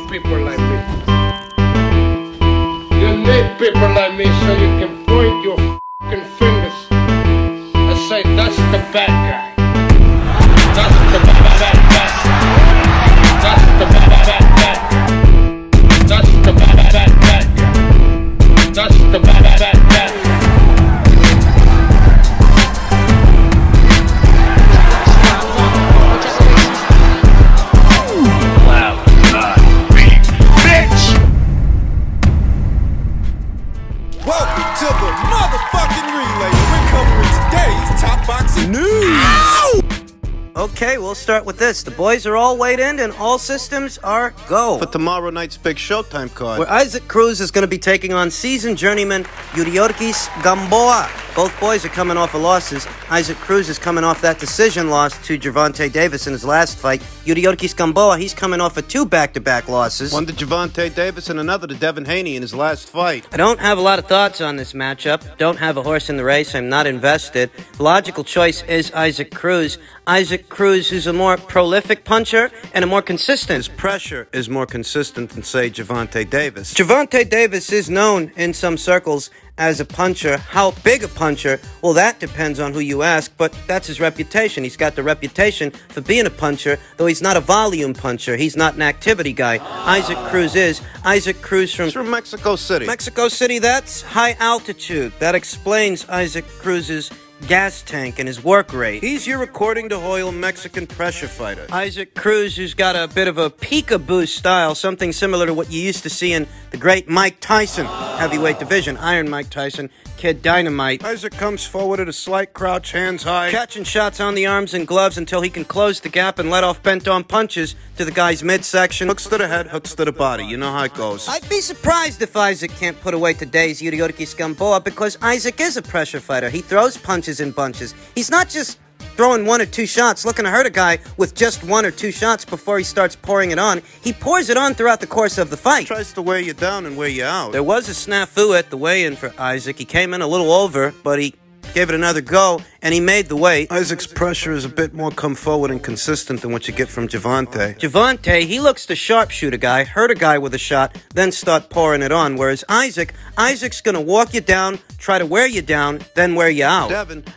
people like me. You need people like me so you can point your f***ing fingers and say, that's the bad guy. That's the bad guy. That's the bad guy. That's the bad guy. That's the bad guy. Welcome to the motherfucking relay. We're covering today's top boxing news. Ow! Okay, we'll start with this. The boys are all weighed in and all systems are go. For tomorrow night's big Showtime card, Where Isaac Cruz is going to be taking on seasoned journeyman Yuriorkis Gamboa. Both boys are coming off of losses. Isaac Cruz is coming off that decision loss to Gervonta Davis in his last fight. Yuriorkis Gamboa, he's coming off of 2 back-to-back losses. one to Gervonta Davis and another to Devin Haney in his last fight. I don't have a lot of thoughts on this matchup. Don't have a horse in the race. I'm not invested. The logical choice is Isaac Cruz. Isaac Cruz is a more prolific puncher and a more consistent. His pressure is more consistent than, say, Gervonta Davis. Gervonta Davis is known in some circles as a puncher. How big a puncher? Well, that depends on who you ask, but that's his reputation. He's got the reputation for being a puncher, though he's not a volume puncher. He's not an activity guy. Isaac Cruz is. Isaac Cruz He's from Mexico City. Mexico City, that's high altitude. That explains Isaac Cruz's gas tank and his work rate. He's your according-to-oil Mexican pressure fighter. Isaac Cruz, who's got a bit of a peekaboo style, something similar to what you used to see in the great Mike Tyson heavyweight division. Iron Mike Tyson, Kid Dynamite. Isaac comes forward at a slight crouch, hands high, Catching shots on the arms and gloves until he can close the gap and let off bent-on punches to the guy's midsection. hooks to the head, hooks to the body. You know how it goes. I'd be surprised if Isaac can't put away today's Yuriorkis Gamboa because Isaac is a pressure fighter. He throws punches in bunches. He's not just throwing 1 or 2 shots, looking to hurt a guy with just 1 or 2 shots before he starts pouring it on. He pours it on throughout the course of the fight. Tries to wear you down and wear you out. There was a snafu at the weigh-in for Isaac. He came in a little over, but he gave it another go, and he made the weight. Isaac's pressure is a bit more come forward and consistent than what you get from Gervonta. Gervonta, he looks to sharpshoot a guy, hurt a guy with a shot, then start pouring it on. Whereas Isaac's going to walk you down, try to wear you down, then wear you out.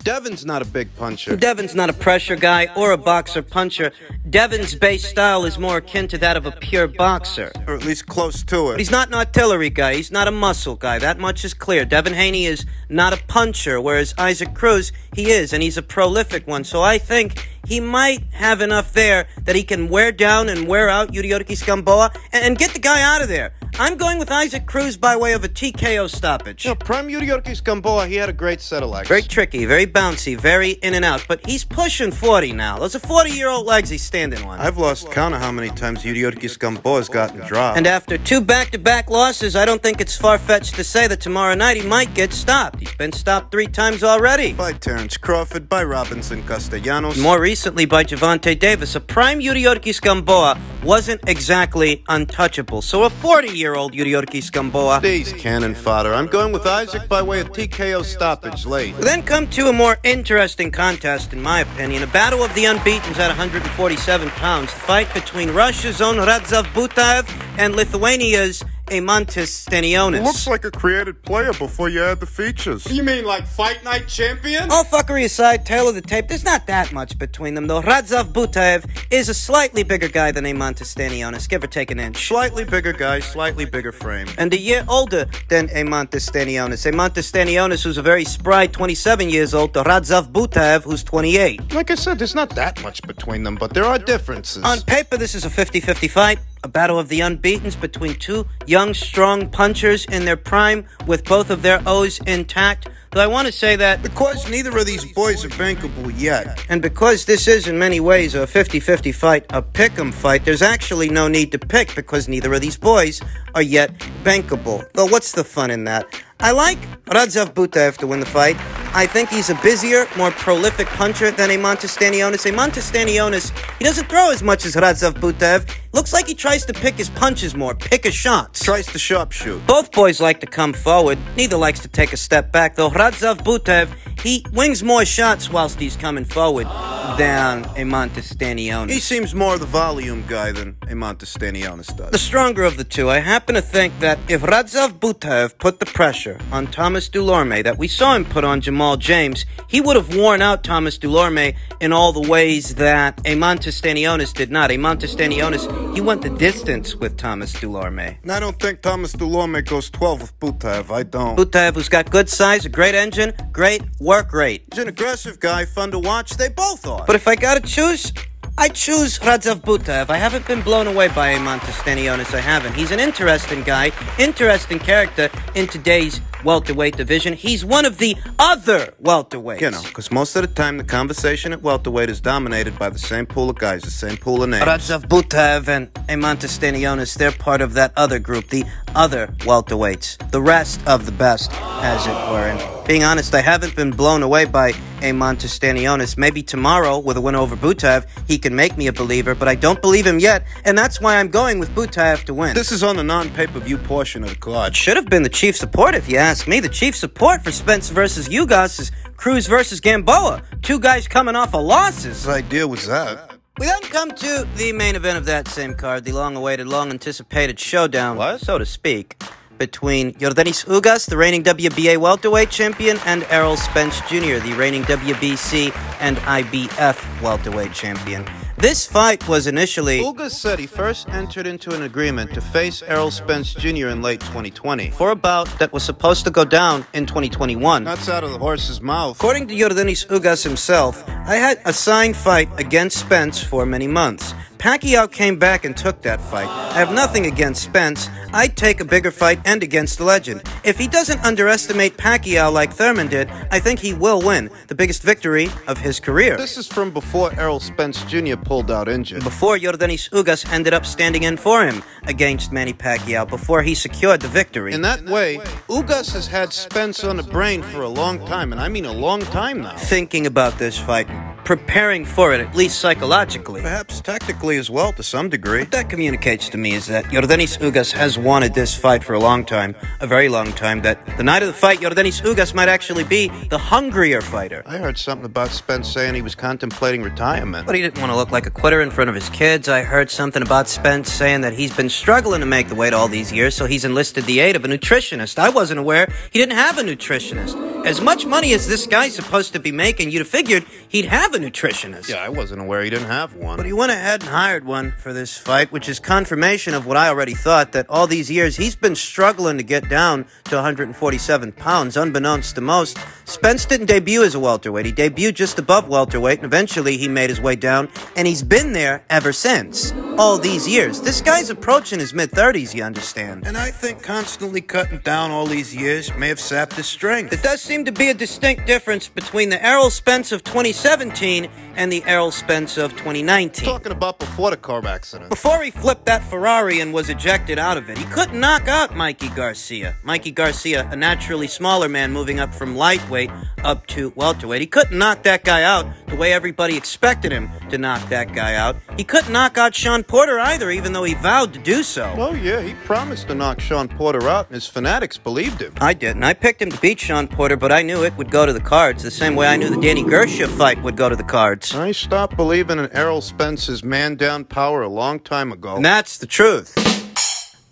Devin's not a big puncher. Devin's not a pressure guy or a boxer puncher. Devin's base style is more akin to that of a pure boxer. Or at least close to it. He's not an artillery guy. He's not a muscle guy. That much is clear. Devin Haney is not a puncher, whereas Isaac Cruz, he is, and he's a prolific one. So I think he might have enough there that he can wear down and wear out Yuriorkis Gamboa and get the guy out of there. I'm going with Isaac Cruz by way of a TKO stoppage. You know, prime Yuriorkis Gamboa, he had a great set of legs. Very tricky, very bouncy, very in and out. But he's pushing 40 now. Those are 40-year-old legs he's standing on. I've lost count of how many times Yuriorkis Gamboa's gotten dropped. And after 2 back-to-back losses, I don't think it's far-fetched to say that tomorrow night he might get stopped. He's been stopped 3 times already. By Terrence Crawford, by Robinson Castellanos. More recently by Gervonta Davis. A prime Yuriorkis Gamboa wasn't exactly untouchable. So a 40-year-old Yuriorkis Gamboa. These cannon fodder. I'm going with Isaac by way of TKO stoppage late. We then come to a more interesting contest, in my opinion. A battle of the unbeatens at 147 pounds. The fight between Russia's own Butaev and Lithuania's Stanionis. Looks like a created player before you add the features. You mean like Fight Night Champion? All fuckery aside, tail of the tape, there's not that much between them, though. Butaev is a slightly bigger guy than Stanionis, give or take an inch. Slightly bigger guy, slightly bigger frame. And a year older than Stanionis. Stanionis, who's a very spry 27 years old, to Butaev, who's 28. Like I said, there's not that much between them, but there are differences. On paper, this is a 50-50 fight. A battle of the unbeatens between 2 young, strong punchers in their prime with both of their O's intact. Though I want to say that because neither of these boys are bankable yet, and because this is in many ways a 50-50 fight, a pick'em fight, there's actually no need to pick because neither of these boys are yet bankable. Though what's the fun in that? I like Butaev to win the fight. I think he's a busier, more prolific puncher than Stanionis. Stanionis, he doesn't throw as much as Butaev. Looks like he tries to pick his punches more, pick his shots. Tries to sharpshoot. Both boys like to come forward. Neither likes to take a step back, though Butaev, he wings more shots whilst he's coming forward than a Stanionis. He seems more the volume guy than a Stanionis does. The stronger of the two. I happen to think that if Butaev put the pressure on Thomas Dulorme that we saw him put on Jamal James, he would have worn out Thomas Dulorme in all the ways that a Stanionis did not. A Stanionis, he went the distance with Thomas Dulorme. And I don't think Thomas Dulorme goes 12 with Butaev. I don't. Butaev, who's got good size, a great engine, great work rate. He's an aggressive guy, fun to watch. They both are. But if I gotta choose, I choose Butaev. I haven't been blown away by a Stanionis. I haven't. He's an interesting guy, interesting character in today's welterweight division. He's one of the other welterweights. You know, because most of the time the conversation at welterweight is dominated by the same pool of guys, the same pool of names. Butaev and a Stanionis, they're part of that other group, the other welterweights, the rest of the best, as it were. And being honest, I haven't been blown away by a Stanionis. Maybe tomorrow, with a win over Butaev, he can make me a believer, but I don't believe him yet, and that's why I'm going with Butaev to win. This is on the non-pay-per-view portion of the card. Should have been the chief support, if you ask me. The chief support for Spence versus Ugas is Cruz versus Gamboa. Two guys coming off of losses. Whose idea was that? We then come to the main event of that same card, the long-awaited, long-anticipated showdown, so to speak, between Yuriorkis Ugas, the reigning WBA welterweight champion, and Errol Spence Jr., the reigning WBC and IBF welterweight champion. This fight was initially... Ugas said he first entered into an agreement to face Errol Spence Jr. in late 2020. for a bout that was supposed to go down in 2021. That's out of the horse's mouth. According to Yuriorkis Ugas himself, I had a signed fight against Spence for many months. Pacquiao came back and took that fight. I have nothing against Spence. I'd take a bigger fight and against the legend. If he doesn't underestimate Pacquiao like Thurman did, I think he will win the biggest victory of his career. This is from before Errol Spence Jr. pulled out injured. Before Yuriorkis Ugas ended up standing in for him against Manny Pacquiao, before he secured the victory. In that way, Ugas has had Spence on the brain for a long time, and I mean a long time now. Thinking about this fight, preparing for it, at least psychologically. Perhaps tactically as well, to some degree. What that communicates to me is that Yuriorkis Ugas has wanted this fight for a long time, a very long time, that the night of the fight, Yuriorkis Ugas might actually be the hungrier fighter. I heard something about Spence saying he was contemplating retirement. But he didn't want to look like a quitter in front of his kids. I heard something about Spence saying that he's been struggling to make the weight all these years, so he's enlisted the aid of a nutritionist. I wasn't aware he didn't have a nutritionist. As much money as this guy's supposed to be making, you'd have figured he'd have a nutritionist. Yeah, I wasn't aware he didn't have one. But he went ahead and hired one for this fight, which is confirmation of what I already thought, that all these years he's been struggling to get down to 147 pounds, unbeknownst to most. Spence didn't debut as a welterweight. He debuted just above welterweight, and eventually he made his way down, and he's been there ever since. All these years. This guy's approaching his mid-30s, you understand. And I think constantly cutting down all these years may have sapped his strength. There does seem to be a distinct difference between the Errol Spence of 2017 and the Errol Spence of 2019. Talking about before the car accident. Before he flipped that Ferrari and was ejected out of it, he couldn't knock out Mikey Garcia. Mikey Garcia, a naturally smaller man moving up from lightweight up to welterweight. He couldn't knock that guy out the way everybody expected him to knock that guy out. He couldn't knock out Sean Porter either, even though he vowed to do so. Oh yeah, he promised to knock Sean Porter out, and his fanatics believed him. I didn't. I picked him to beat Sean Porter, but I knew it would go to the cards, the same way I knew the Danny Gersha fight would go to the cards. I stopped believing in Errol Spence's man-down power a long time ago. And that's the truth.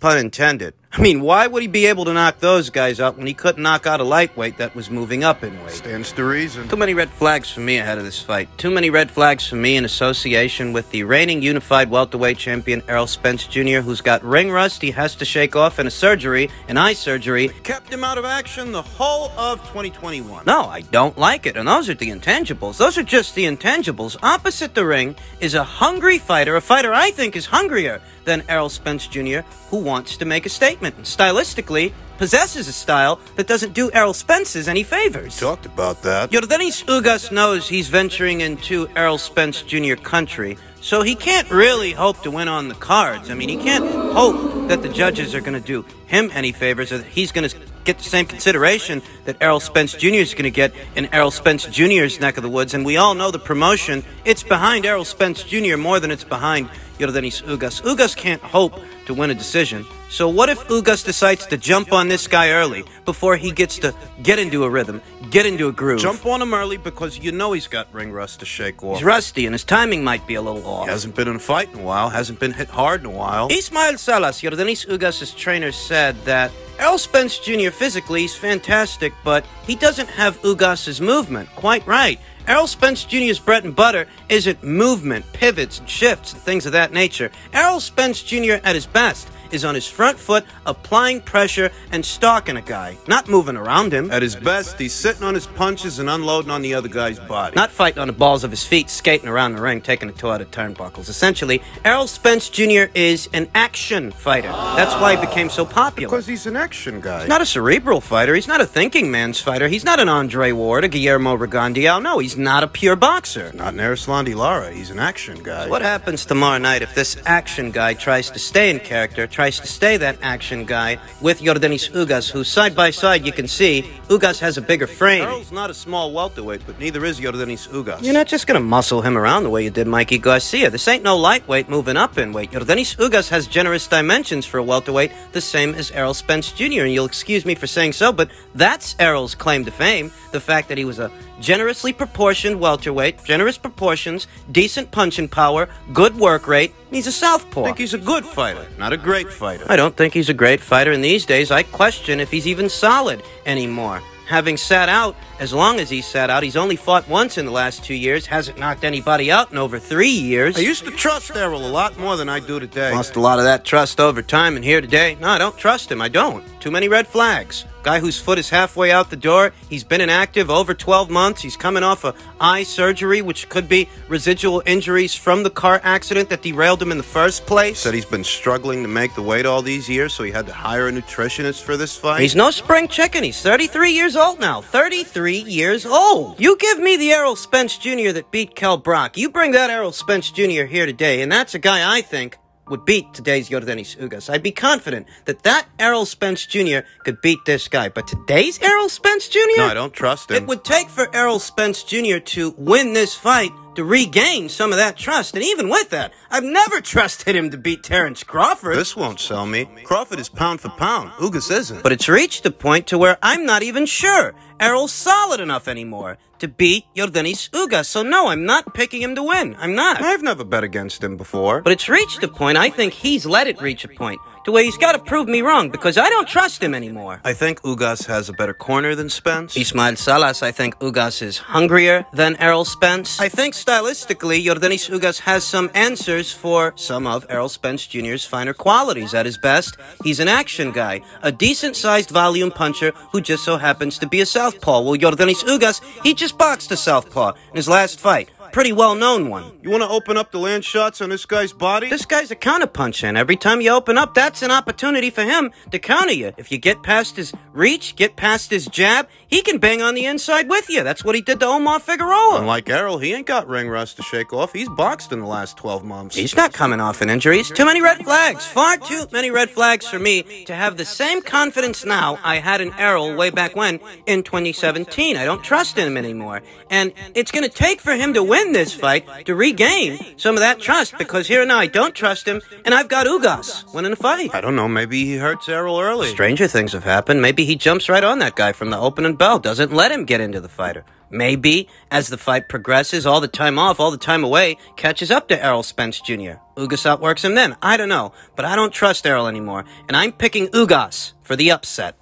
Pun intended. I mean, why would he be able to knock those guys out when he couldn't knock out a lightweight that was moving up in weight? Stands to reason. Too many red flags for me ahead of this fight. Too many red flags for me in association with the reigning unified welterweight champion Errol Spence Jr., who's got ring rust he has to shake off and a surgery, an eye surgery. Kept him out of action the whole of 2021. No, I don't like it, and those are the intangibles. Those are just the intangibles. Opposite the ring is a hungry fighter, a fighter I think is hungrier than Errol Spence Jr., who wants to make a statement. And stylistically, possesses a style that doesn't do Errol Spence's any favors. Talked about that. Yuriorkis Ugas knows he's venturing into Errol Spence Jr. country, so he can't really hope to win on the cards. I mean, he can't hope that the judges are going to do him any favors, or that he's going to get the same consideration that Errol Spence Jr. is going to get in Errol Spence Jr.'s neck of the woods. And we all know the promotion, it's behind Errol Spence Jr. more than it's behind Yordenis Ugas. Ugas can't hope to win a decision. So what if Ugas decides to jump on this guy early before he gets to get into a rhythm, get into a groove? Jump on him early because you know he's got ring rust to shake off. He's rusty and his timing might be a little off. He hasn't been in a fight in a while, hasn't been hit hard in a while. Ismael Salas, Yordenis Ugas' trainer, said that Errol Spence Jr. physically is fantastic, but he doesn't have Ugas' movement. Quite right. Errol Spence Jr.'s bread and butter isn't movement, pivots, and shifts, and things of that nature. Errol Spence Jr. at his best is on his front foot, applying pressure and stalking a guy, not moving around him. At his best, he's sitting on his punches and unloading on the other guy's body. Not fighting on the balls of his feet, skating around the ring, taking a toe out of turnbuckles. Essentially, Errol Spence Jr. is an action fighter. That's why he became so popular. Because he's an action guy. He's not a cerebral fighter. He's not a thinking man's fighter. He's not an Andre Ward, a Guillermo Rigondeaux. No, he's not a pure boxer. Not an Erislandy Lara. He's an action guy. So what happens tomorrow night if this action guy tries to stay in character, tries to stay that action guy with Yordenis Ugas, who side by side you can see Ugas has a bigger frame. Errol's not a small welterweight, but neither is Yordenis Ugas. You're not just going to muscle him around the way you did Mikey Garcia. This ain't no lightweight moving up in weight. Yordenis Ugas has generous dimensions for a welterweight, the same as Errol Spence Jr., and you'll excuse me for saying so, but that's Errol's claim to fame, the fact that he was a generously proportioned welterweight, generous proportions, decent punching power, good work rate. He's a southpaw. I think he's a good fighter, not a great fighter. I don't think he's a great fighter, and these days I question if he's even solid anymore. Having sat out as long as he's sat out, he's only fought once in the last 2 years, hasn't knocked anybody out in over 3 years. I used to trust Errol a lot more than I do today. Lost a lot of that trust over time, and here today, no, I don't trust him, I don't. Too many red flags. Guy whose foot is halfway out the door. He's been inactive over 12 months. He's coming off a eye surgery, which could be residual injuries from the car accident that derailed him in the first place. Said he's been struggling to make the weight all these years, so he had to hire a nutritionist for this fight. He's no spring chicken. He's 33 years old now. 33 years old. You give me the Errol Spence Jr. that beat Kell Brock. You bring that Errol Spence Jr. here today, and that's a guy I think would beat today's Yordenis Ugas. I'd be confident that that Errol Spence Jr. could beat this guy. But today's Errol Spence Jr.? No, I don't trust him. It would take for Errol Spence Jr. to win this fight to regain some of that trust. And even with that, I've never trusted him to beat Terrence Crawford. This won't sell me. Crawford is pound for pound. Ugas isn't. But it's reached a point to where I'm not even sure Errol's solid enough anymore to beat Yordenis Ugas. So no, I'm not picking him to win. I'm not. I've never bet against him before. But it's reached a point, I think he's let it reach a point, to where he's got to prove me wrong, because I don't trust him anymore. I think Ugas has a better corner than Spence. Ismael Salas, I think Ugas is hungrier than Errol Spence. I think stylistically, Yordenis Ugas has some answers for some of Errol Spence Jr.'s finer qualities. At his best, he's an action guy, a decent-sized volume puncher who just so happens to be a southpaw. Well, Yordenis Ugas, he just boxed a southpaw in his last fight. Pretty well-known one. You want to open up the land shots on this guy's body? This guy's a counter-puncher, and every time you open up, that's an opportunity for him to counter you. If you get past his reach, get past his jab, he can bang on the inside with you. That's what he did to Omar Figueroa. Unlike Errol, he ain't got ring rust to shake off. He's boxed in the last 12 months. He's not coming off an injury. Too many red flags. Far too many red flags for me to have the same confidence now I had in Errol way back when in 2017. I don't trust him anymore. And it's going to take for him to win this fight to regain some of that trust, because here and now I don't trust him, and I've got Ugas winning the fight. I don't know, maybe he hurts Errol early. Stranger things have happened. Maybe he jumps right on that guy from the opening bell, doesn't let him get into the fighter. Maybe, as the fight progresses, all the time off, all the time away, catches up to Errol Spence Jr. Ugas outworks him then. I don't know, but I don't trust Errol anymore, and I'm picking Ugas for the upset.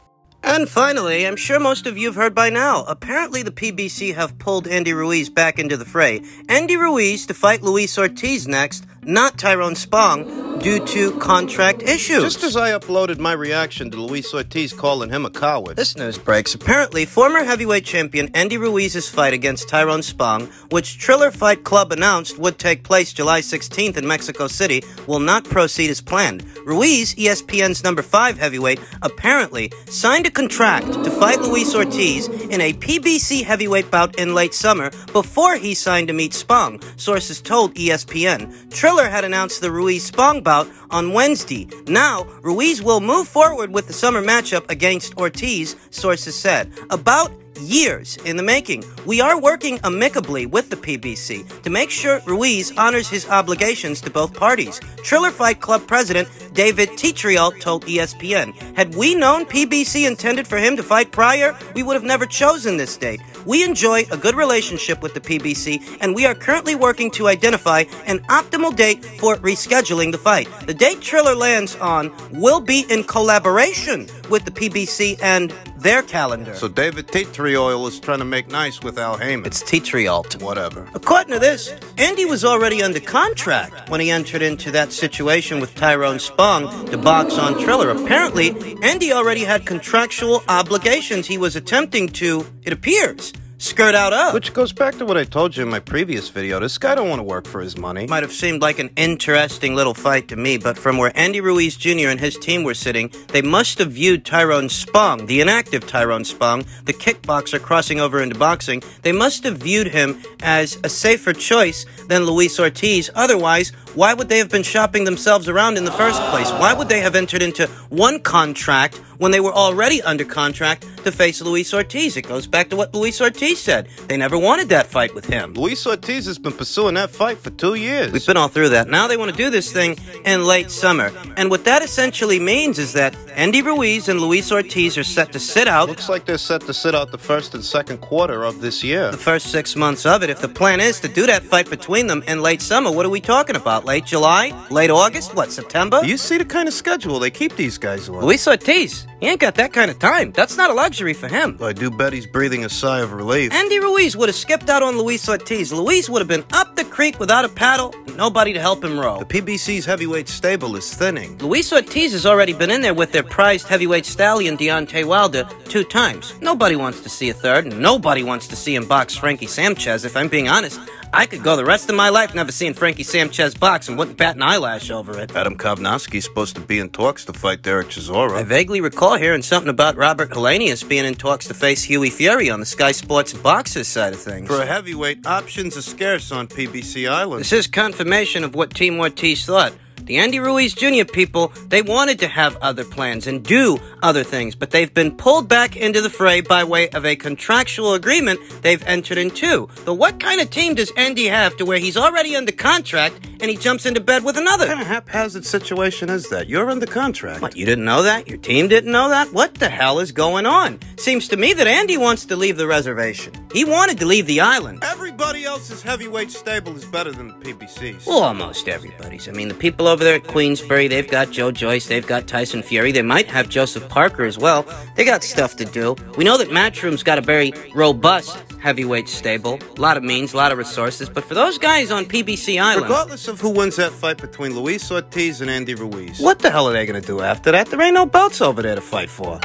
And finally, I'm sure most of you have heard by now, apparently the PBC have pulled Andy Ruiz back into the fray. Andy Ruiz to fight Luis Ortiz next, not Tyrone Spong, due to contract issues. Just as I uploaded my reaction to Luis Ortiz calling him a coward. This news breaks. Apparently, former heavyweight champion Andy Ruiz's fight against Tyrone Spong, which Triller Fight Club announced would take place July 16th in Mexico City, will not proceed as planned. Ruiz, ESPN's number 5 heavyweight, apparently signed a contract to fight Luis Ortiz in a PBC heavyweight bout in late summer before he signed to meet Spong, sources told ESPN. Triller had announced the Ruiz-Spong bout about on Wednesday. Now, Ruiz will move forward with the summer matchup against Ortiz, sources said. About years in the making. We are working amicably with the PBC to make sure Ruiz honors his obligations to both parties. Triller Fight Club president David Tetriol told ESPN, had we known PBC intended for him to fight prior, we would have never chosen this date. We enjoy a good relationship with the PBC, and we are currently working to identify an optimal date for rescheduling the fight. The date Triller lands on will be in collaboration with the PBC and their calendar. So David Tetriol is trying to make nice with Al Heyman. It's Tetriol. Whatever. According to this, Andy was already under contract when he entered into that situation with Tyrone Spong to box on Triller. Apparently, Andy already had contractual obligations he was attempting to, it appears, skirt out of. Which goes back to what I told you in my previous video. This guy don't want to work for his money. Might have seemed like an interesting little fight to me, but from where Andy Ruiz Jr. and his team were sitting, they must have viewed Tyrone Spong, the inactive Tyrone Spong, the kickboxer crossing over into boxing, they must have viewed him as a safer choice than Luis Ortiz. Otherwise, why would they have been shopping themselves around in the first place? Why would they have entered into one contract when they were already under contract to face Luis Ortiz? It goes back to what Luis Ortiz said. They never wanted that fight with him. Luis Ortiz has been pursuing that fight for 2 years. We've been all through that. Now they want to do this thing in late summer. And what that essentially means is that Andy Ruiz and Luis Ortiz are set to sit out. Looks like they're set to sit out the first and second quarter of this year. The first 6 months of it. If the plan is to do that fight between them in late summer, what are we talking about? Late July? Late August? What, September? You see the kind of schedule they keep these guys on. Luis Ortiz, he ain't got that kind of time. That's not a luxury for him. I do bet he's breathing a sigh of relief. Andy Ruiz would have skipped out on Luis Ortiz. Luis would have been up the creek without a paddle and nobody to help him row. The PBC's heavyweight stable is thinning. Luis Ortiz has already been in there with their prized heavyweight stallion Deontay Wilder 2 times. Nobody wants to see a third, and nobody wants to see him box Frankie Sanchez. If I'm being honest, I could go the rest of my life never seeing Frankie Sanchez box and wouldn't bat an eyelash over it. Adam Kovnowski's supposed to be in talks to fight Derek Chisora. I vaguely recall hearing something about Robert Helenius being in talks to face Huey Fury on the Sky Sports Boxers side of things. For a heavyweight, options are scarce on PBC Island. This is confirmation of what Team Ortiz thought. The Andy Ruiz Jr. people, they wanted to have other plans and do other things, but they've been pulled back into the fray by way of a contractual agreement they've entered into. But what kind of team does Andy have to where he's already under contract and he jumps into bed with another? What kind of haphazard situation is that? You're under contract. What, you didn't know that? Your team didn't know that? What the hell is going on? Seems to me that Andy wants to leave the reservation. He wanted to leave the island. Everybody else's heavyweight stable is better than the PBC's. Well, almost everybody's. I mean, the people over there at Queensbury, they've got Joe Joyce, they've got Tyson Fury, they might have Joseph Parker as well. They got stuff to do. We know that Matchroom's got a very robust heavyweight stable, a lot of means, a lot of resources, but for those guys on PBC Island, regardless of who wins that fight between Luis Ortiz and Andy Ruiz, what the hell are they going to do after that? There ain't no belts over there to fight for.